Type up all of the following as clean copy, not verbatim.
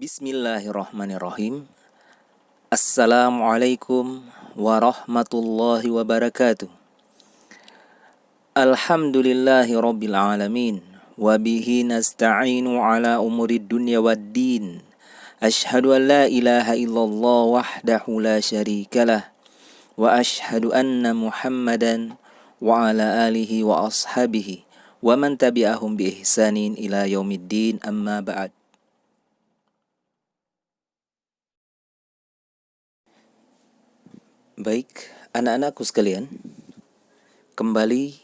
Bismillahirrahmanirrahim. Assalamualaikum warahmatullahi wabarakatuh. Alhamdulillahi rabbil alamin. Wabihi nasta'inu ala umurid dunya waddin. Ashhadu an la ilaha illallah wahdahu la syarikalah. Wa ashhadu anna muhammadan wa ala alihi wa ashabihi wa man tabi'ahum bi ihsanin ila yaumiddin, amma ba'd. Baik, anak-anakku sekalian, kembali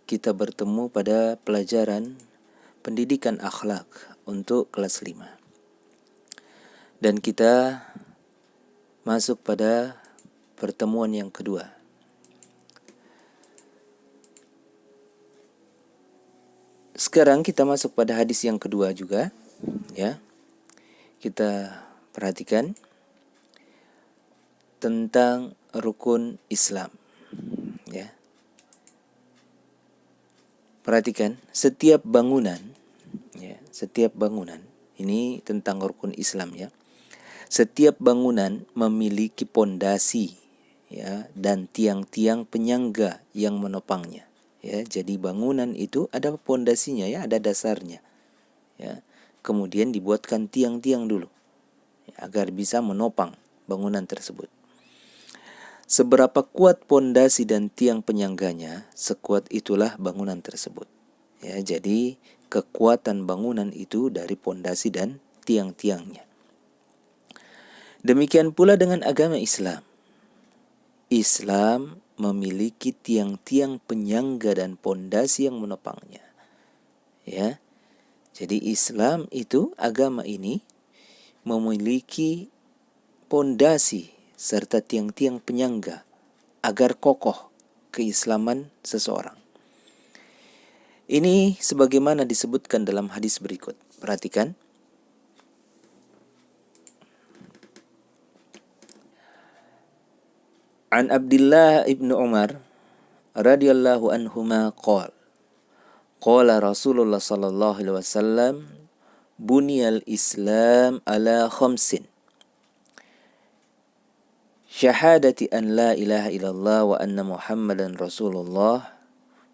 kita bertemu pada pelajaran pendidikan akhlak untuk kelas 5. Dan kita masuk pada pertemuan yang kedua. Sekarang kita masuk pada hadis yang kedua juga, ya. Kita perhatikan tentang rukun Islam, ya. Perhatikan setiap bangunan, ya, setiap bangunan ini tentang rukun Islam, ya. Setiap bangunan memiliki pondasi, ya, dan tiang-tiang penyangga yang menopangnya, ya. Jadi bangunan itu ada pondasinya, ya, ada dasarnya, ya. Kemudian dibuatkan tiang-tiang dulu, ya, agar bisa menopang bangunan tersebut. Seberapa kuat pondasi dan tiang penyangganya, sekuat itulah bangunan tersebut. Ya, jadi kekuatan bangunan itu dari pondasi dan tiang-tiangnya. Demikian pula dengan agama Islam. Islam memiliki tiang-tiang penyangga dan pondasi yang menopangnya. Ya. Jadi Islam itu, agama ini memiliki pondasi serta tiang-tiang penyangga agar kokoh keislaman seseorang. Ini sebagaimana disebutkan dalam hadis berikut. Perhatikan. An Abdullah ibn Umar radhiyallahu anhuma qala Rasulullah sallallahu alaihi wasallam, buniyal Islam ala khamsin. Syahadati an la ilaha illallah wa anna muhammadan rasulullah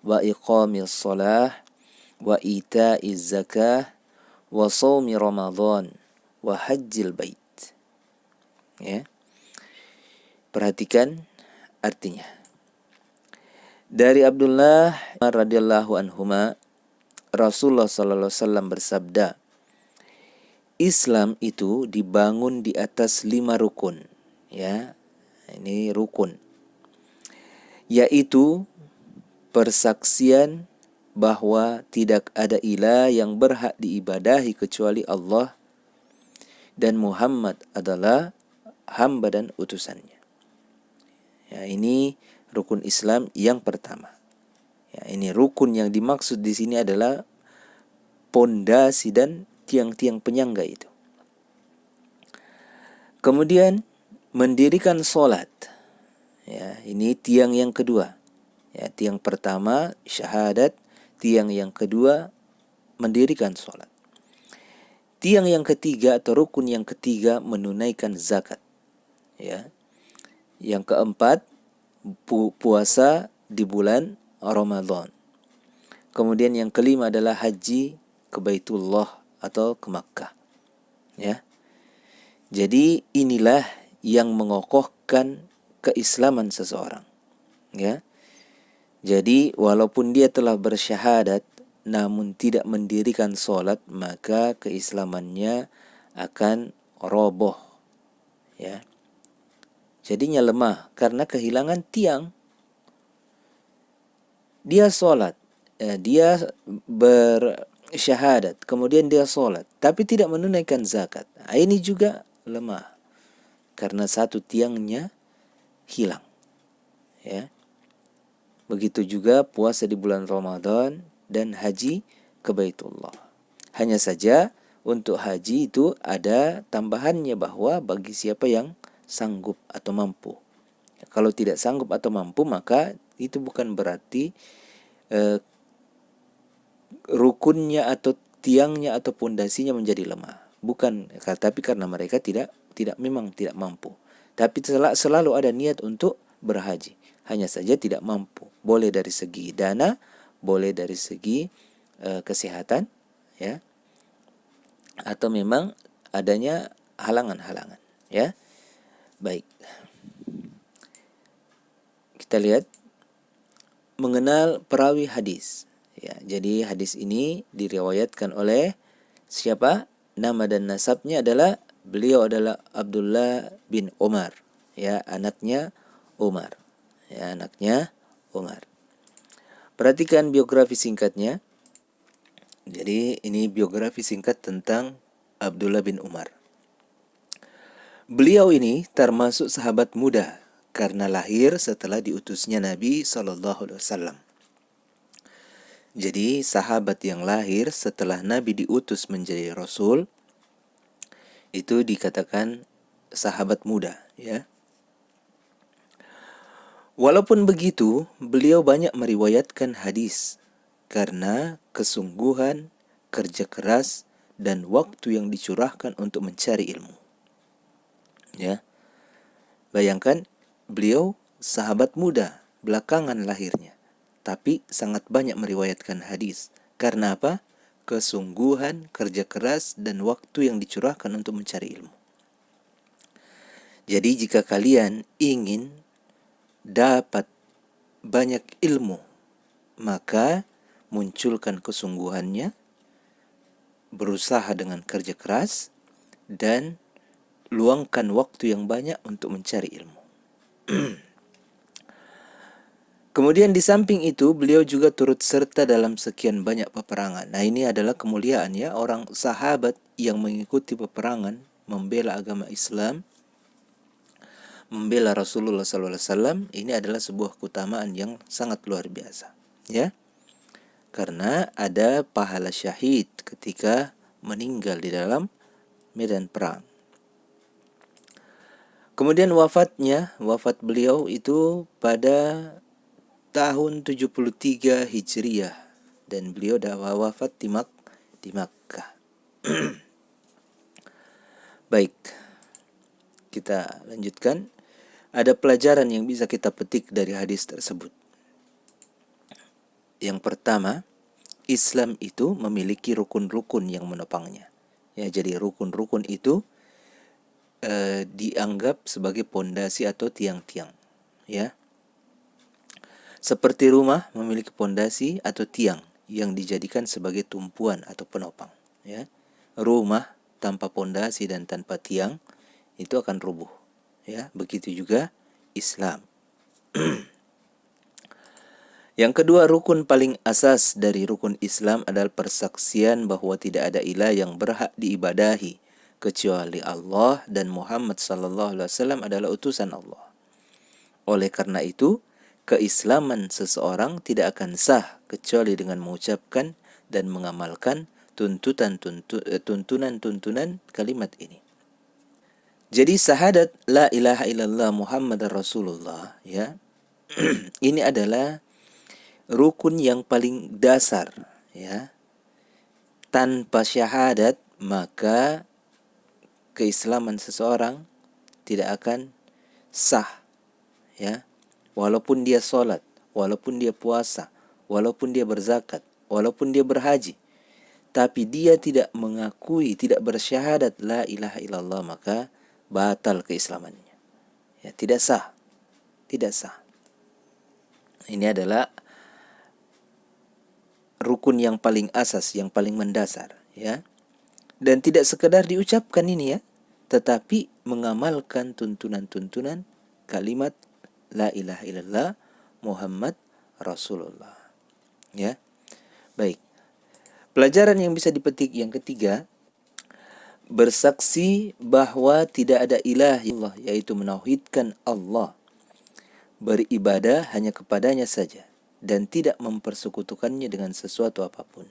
wa iqamis salah wa ita'iz zakah wa sawmi ramadan wa hajjil bait. Ya. Perhatikan artinya. Dari Abdullah radhiyallahu anhuma, Rasulullah sallallahu alaihi wasallam bersabda, Islam itu dibangun di atas 5 rukun, ya. Ini rukun, yaitu persaksian bahwa tidak ada ilah yang berhak diibadahi kecuali Allah dan Muhammad adalah hamba dan utusannya. Ya, ini rukun Islam yang pertama. Ya, ini rukun yang dimaksud di sini adalah pondasi dan tiang-tiang penyangga itu. Kemudian mendirikan sholat. Ya, ini tiang yang kedua. Ya, tiang pertama syahadat, tiang yang kedua mendirikan sholat. Tiang yang ketiga atau rukun yang ketiga menunaikan zakat. Ya. Yang keempat puasa di bulan Ramadan. Kemudian yang kelima adalah haji ke Baitullah atau ke Makkah. Ya. Jadi inilah yang mengokohkan keislaman seseorang, ya. Jadi walaupun dia telah bersyahadat namun tidak mendirikan sholat, maka keislamannya akan roboh, ya. Jadinya lemah karena kehilangan tiang. Dia sholat, dia bersyahadat, kemudian dia sholat, tapi tidak menunaikan zakat. Ini juga lemah karena satu tiangnya hilang, ya. Begitu juga puasa di bulan Ramadan dan haji ke Baitullah. Hanya saja untuk haji itu ada tambahannya bahwa bagi siapa yang sanggup atau mampu. Kalau tidak sanggup atau mampu, maka itu bukan berarti rukunnya atau tiangnya atau pondasinya menjadi lemah. bukan tapi karena mereka memang tidak mampu. Tapi selalu ada niat untuk berhaji, hanya saja tidak mampu. Boleh dari segi dana, boleh dari segi kesehatan, ya, atau memang adanya halangan-halangan, ya. Baik. Kita lihat mengenal perawi hadis. Ya, jadi hadis ini diriwayatkan oleh siapa? Nama dan nasabnya adalah beliau adalah Abdullah bin Umar, ya, anaknya Umar. Ya, anaknya Umar. Perhatikan biografi singkatnya. Jadi ini biografi singkat tentang Abdullah bin Umar. Beliau ini termasuk sahabat muda karena lahir setelah diutusnya Nabi SAW. Jadi sahabat yang lahir setelah Nabi diutus menjadi Rasul itu dikatakan sahabat muda, ya. Walaupun begitu, beliau banyak meriwayatkan hadis karena kesungguhan, kerja keras, dan waktu yang dicurahkan untuk mencari ilmu. Ya. Bayangkan beliau sahabat muda, belakangan lahirnya, tapi sangat banyak meriwayatkan hadis. Karena apa? Kesungguhan, kerja keras, dan waktu yang dicurahkan untuk mencari ilmu. Jadi jika kalian ingin dapat banyak ilmu, maka munculkan kesungguhannya, berusaha dengan kerja keras, dan luangkan waktu yang banyak untuk mencari ilmu. Kemudian di samping itu beliau juga turut serta dalam sekian banyak peperangan. Nah, ini adalah kemuliaan, ya, orang sahabat yang mengikuti peperangan, membela agama Islam, membela Rasulullah SAW. Ini adalah sebuah keutamaan yang sangat luar biasa, ya. Karena ada pahala syahid ketika meninggal di dalam medan perang. Kemudian wafat beliau itu pada tahun 73 Hijriah dan beliau dah wafat di Makkah. Baik, kita lanjutkan. Ada pelajaran yang bisa kita petik dari hadis tersebut. Yang pertama, Islam itu memiliki rukun-rukun yang menopangnya. Ya, jadi rukun-rukun itu dianggap sebagai pondasi atau tiang-tiang, ya. Seperti rumah memiliki pondasi atau tiang yang dijadikan sebagai tumpuan atau penopang, ya. Rumah tanpa pondasi dan tanpa tiang itu akan rubuh, ya. Begitu juga Islam. Yang kedua, rukun paling asas dari rukun Islam adalah persaksian bahwa tidak ada ilah yang berhak diibadahi kecuali Allah dan Muhammad SAW adalah utusan Allah. Oleh karena itu, keislaman seseorang tidak akan sah kecuali dengan mengucapkan dan mengamalkan tuntunan-tuntunan kalimat ini. Jadi syahadat la ilaha illallah Muhammadar Rasulullah, ya. Ini adalah rukun yang paling dasar, ya. Tanpa syahadat maka keislaman seseorang tidak akan sah, ya. Walaupun dia sholat, walaupun dia puasa, walaupun dia berzakat, walaupun dia berhaji, tapi dia tidak mengakui, tidak bersyahadat la ilaha illallah, maka batal keislamannya. Ya, tidak sah. Tidak sah. Ini adalah rukun yang paling asas, yang paling mendasar, ya. Dan tidak sekedar diucapkan ini, ya, tetapi mengamalkan tuntunan-tuntunan kalimat la ilaha illallah Muhammad Rasulullah, ya. Baik. Pelajaran yang bisa dipetik yang ketiga, bersaksi bahwa tidak ada ilah illallah, yaitu menauhidkan Allah, beribadah hanya kepadanya saja dan tidak mempersekutukannya dengan sesuatu apapun.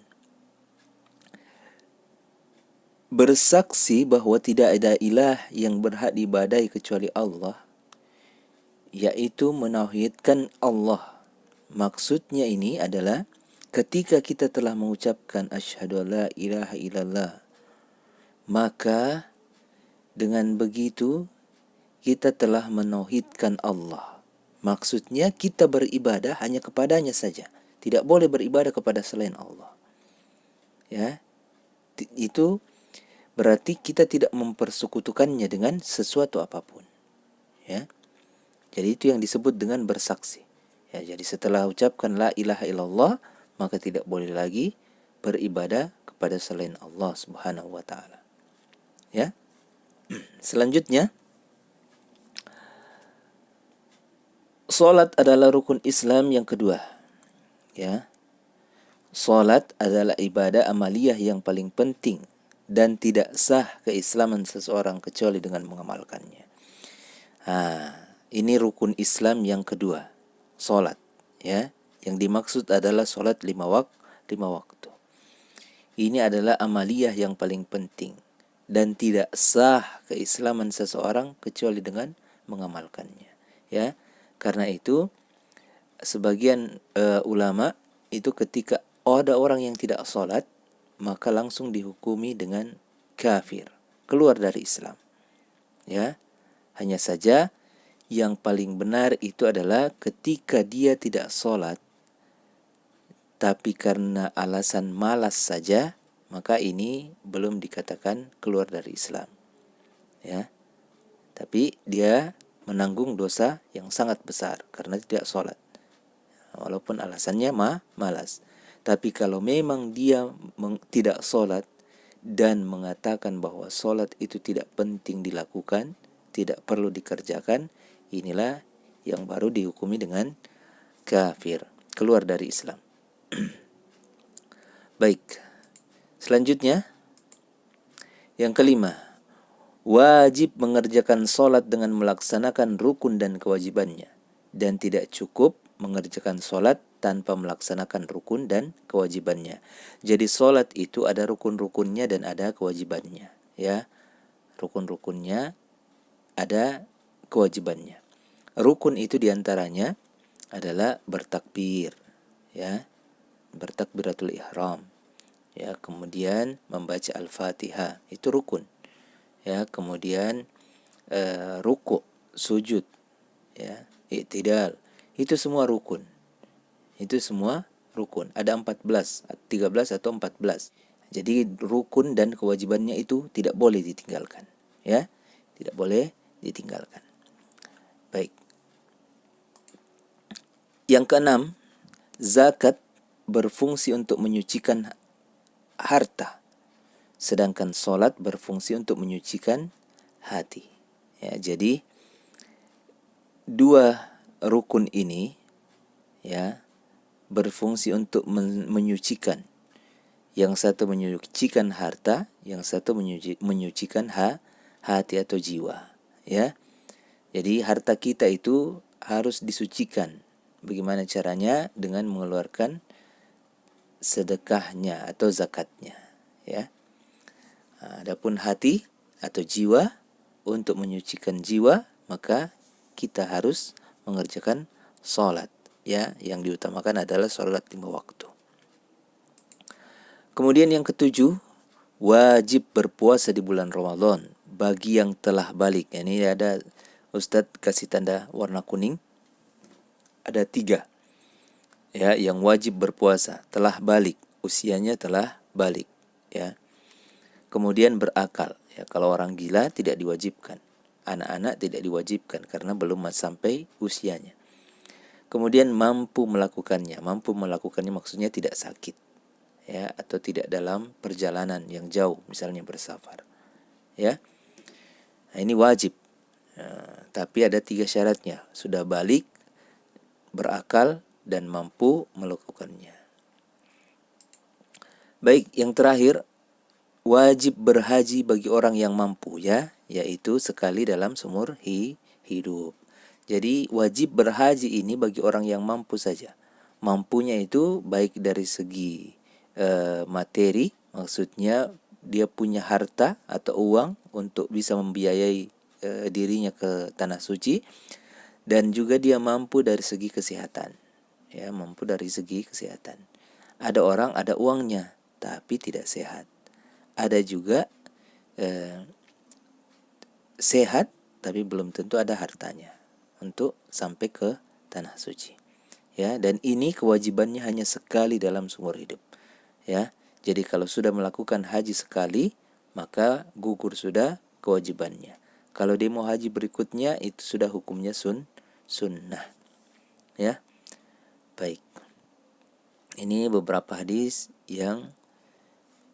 Bersaksi bahwa tidak ada ilah yang berhak diibadahi kecuali Allah, yaitu menauhidkan Allah. Maksudnya ini adalah ketika kita telah mengucapkan asyhadu alla ilaha illallah maka dengan begitu kita telah menauhidkan Allah. Maksudnya kita beribadah hanya kepadanya saja. Tidak boleh beribadah kepada selain Allah. Ya, itu berarti kita tidak mempersekutukannya dengan sesuatu apapun. Ya, jadi itu yang disebut dengan bersaksi. Ya, jadi setelah ucapkan la ilaha illallah, maka tidak boleh lagi beribadah kepada selain Allah Subhanahu wa taala. Ya. Selanjutnya, salat adalah rukun Islam yang kedua. Ya. Salat adalah ibadah amaliyah yang paling penting dan tidak sah keislaman seseorang kecuali dengan mengamalkannya. Ini rukun Islam yang kedua, salat. Ya, yang dimaksud adalah salat 5 waktu. Ini adalah amaliyah yang paling penting dan tidak sah keislaman seseorang kecuali dengan mengamalkannya. Ya, karena itu sebagian ulama itu ketika ada orang yang tidak salat, maka langsung dihukumi dengan kafir, keluar dari Islam. Ya, hanya saja yang paling benar itu adalah ketika dia tidak salat, tapi karena alasan malas saja, maka ini belum dikatakan keluar dari Islam. Ya, tapi dia menanggung dosa yang sangat besar karena tidak salat, walaupun alasannya malas. Tapi kalau memang dia tidak salat dan mengatakan bahwa salat itu tidak penting dilakukan, tidak perlu dikerjakan, inilah yang baru dihukumi dengan kafir, keluar dari Islam. Baik, selanjutnya yang kelima, wajib mengerjakan salat dengan melaksanakan rukun dan kewajibannya, dan tidak cukup mengerjakan salat tanpa melaksanakan rukun dan kewajibannya. Jadi salat itu ada rukun-rukunnya dan ada kewajibannya, ya. Rukun-rukunnya ada kewajibannya. Rukun itu diantaranya adalah bertakbir, ya, bertakbiratul ihram, ya, kemudian membaca Al-Fatihah, itu rukun, ya, kemudian ruku', sujud, ya, i'tidal, itu semua rukun. Itu semua rukun. Ada 14, 13 atau 14. Jadi rukun dan kewajibannya itu tidak boleh ditinggalkan, ya. Tidak boleh ditinggalkan. Baik. Yang keenam, zakat berfungsi untuk menyucikan harta, sedangkan salat berfungsi untuk menyucikan hati. Ya, jadi dua rukun ini, ya, berfungsi untuk menyucikan. Yang satu menyucikan harta, yang satu menyucikan hati atau jiwa, ya. Jadi harta kita itu harus disucikan. Bagaimana caranya? Dengan mengeluarkan sedekahnya atau zakatnya, ya. Adapun hati atau jiwa, untuk menyucikan jiwa maka kita harus mengerjakan salat, ya, yang diutamakan adalah salat 5 waktu. Kemudian yang ketujuh, wajib berpuasa di bulan Ramadan bagi yang telah balik. Ini ada Ustadz kasih tanda warna kuning. Ada 3, ya, yang wajib berpuasa, telah balik, usianya telah balik, ya. Kemudian berakal, ya, kalau orang gila tidak diwajibkan, anak-anak tidak diwajibkan karena belum sampai usianya. Kemudian mampu melakukannya maksudnya tidak sakit, ya, atau tidak dalam perjalanan yang jauh, misalnya bersafar, ya. Nah, ini wajib. Tapi ada 3 syaratnya, sudah balik, berakal, dan mampu melakukannya. Baik, yang terakhir, wajib berhaji bagi orang yang mampu, ya, yaitu sekali dalam seumur hidup. Jadi wajib berhaji ini bagi orang yang mampu saja. Mampunya itu baik dari segi materi, maksudnya dia punya harta atau uang untuk bisa membiayai dirinya ke tanah suci, dan juga dia mampu dari segi kesehatan, ya, mampu dari segi kesehatan. Ada orang ada uangnya tapi tidak sehat. Ada juga sehat tapi belum tentu ada hartanya untuk sampai ke tanah suci. Ya, dan ini kewajibannya hanya sekali dalam seumur hidup. Ya. Jadi kalau sudah melakukan haji sekali, maka gugur sudah kewajibannya. Kalau dia mau haji berikutnya, itu sudah hukumnya sunnah. Ya. Baik. Ini beberapa hadis yang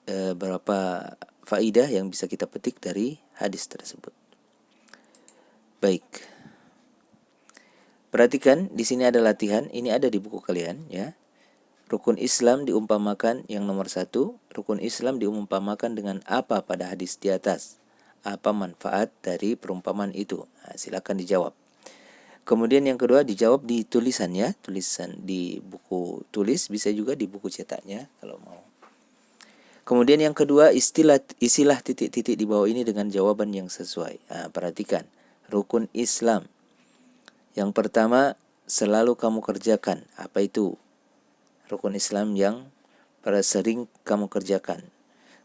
beberapa faidah yang bisa kita petik dari hadis tersebut. Baik. Perhatikan, di sini ada latihan, ini ada di buku kalian ya. Rukun Islam diumpamakan yang nomor 1, rukun Islam diumpamakan dengan apa pada hadis di atas? Apa manfaat dari perumpamaan itu? Nah, silakan dijawab. Kemudian yang kedua dijawab di tulisannya, tulisan di buku tulis, bisa juga di buku cetaknya kalau mau. Kemudian yang kedua isilah titik-titik di bawah ini dengan jawaban yang sesuai. Nah, perhatikan, rukun Islam. Yang pertama, selalu kamu kerjakan. Apa itu? Rukun Islam yang sering kamu kerjakan.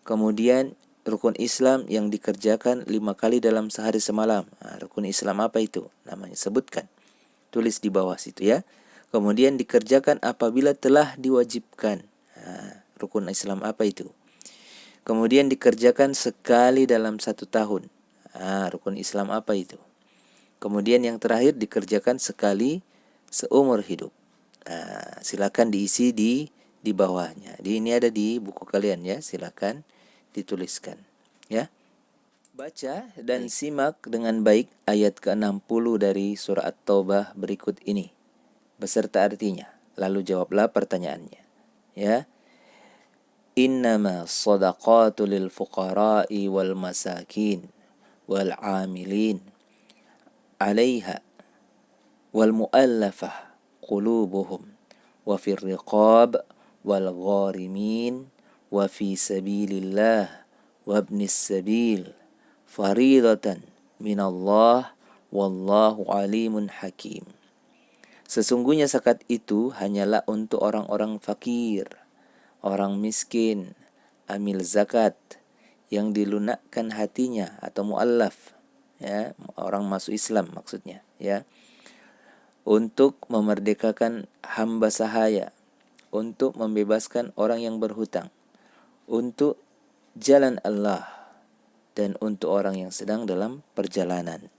Kemudian, rukun Islam yang dikerjakan 5 kali dalam sehari semalam. Nah, rukun Islam apa itu? Namanya sebutkan. Tulis di bawah situ ya. Kemudian dikerjakan apabila telah diwajibkan. Nah, rukun Islam apa itu? Kemudian dikerjakan sekali dalam 1 tahun. Nah, rukun Islam apa itu? Kemudian yang terakhir dikerjakan sekali seumur hidup. Nah, silakan diisi di bawahnya. Ini ada di buku kalian ya, silakan dituliskan ya. Baca dan simak dengan baik ayat ke-60 dari surah At-Taubah berikut ini beserta artinya. Lalu jawablah pertanyaannya. Ya. Innama shadaqatu lil fuqara'i wal masakin wal 'amilin 'alaiha wal mu'allafah qulubuhum wa fir riqab wal gharimin wa fi sabilillah wa ibnis sabil faridatan minallah wallahu alimun hakim. Sesungguhnya zakat itu hanyalah untuk orang-orang fakir, orang miskin, amil zakat yang dilunakkan hatinya atau muallaf ya, orang masuk Islam maksudnya ya. Untuk memerdekakan hamba sahaya, untuk membebaskan orang yang berhutang, untuk jalan Allah, dan untuk orang yang sedang dalam perjalanan.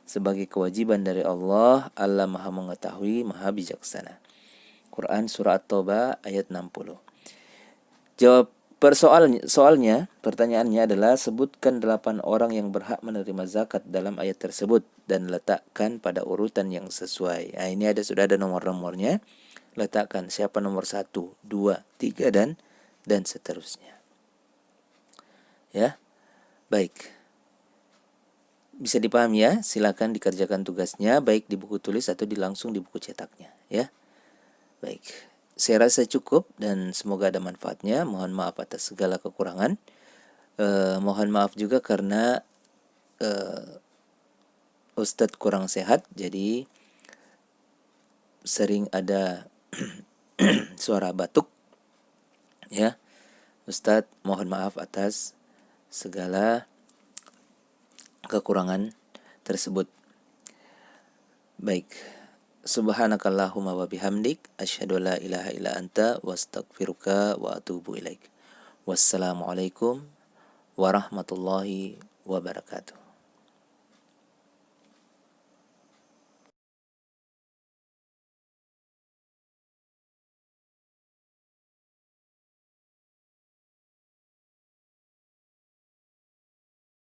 Sebagai kewajiban dari Allah, Allah Maha Mengetahui, Maha Bijaksana. Quran Surah At-Taubah ayat 60. Jawab soalnya, pertanyaannya adalah sebutkan 8 orang yang berhak menerima zakat dalam ayat tersebut dan letakkan pada urutan yang sesuai. Nah, ini sudah ada nomor-nomornya. Letakkan siapa nomor 1, 2, 3 dan seterusnya. Ya. Baik. Bisa dipahami ya? Silakan dikerjakan tugasnya baik di buku tulis atau langsung di buku cetaknya ya. Baik. Saya rasa cukup dan semoga ada manfaatnya. Mohon maaf atas segala kekurangan. Mohon maaf juga karena Ustadz kurang sehat, jadi sering ada suara batuk. Ya, Ustadz mohon maaf atas segala kekurangan tersebut. Baik. Subhanakallahumma wa bihamdik asyhadu la ilaha illa anta wastaghfiruka wa atubu ilaik. Wassalamualaikum warahmatullahi wabarakatuh.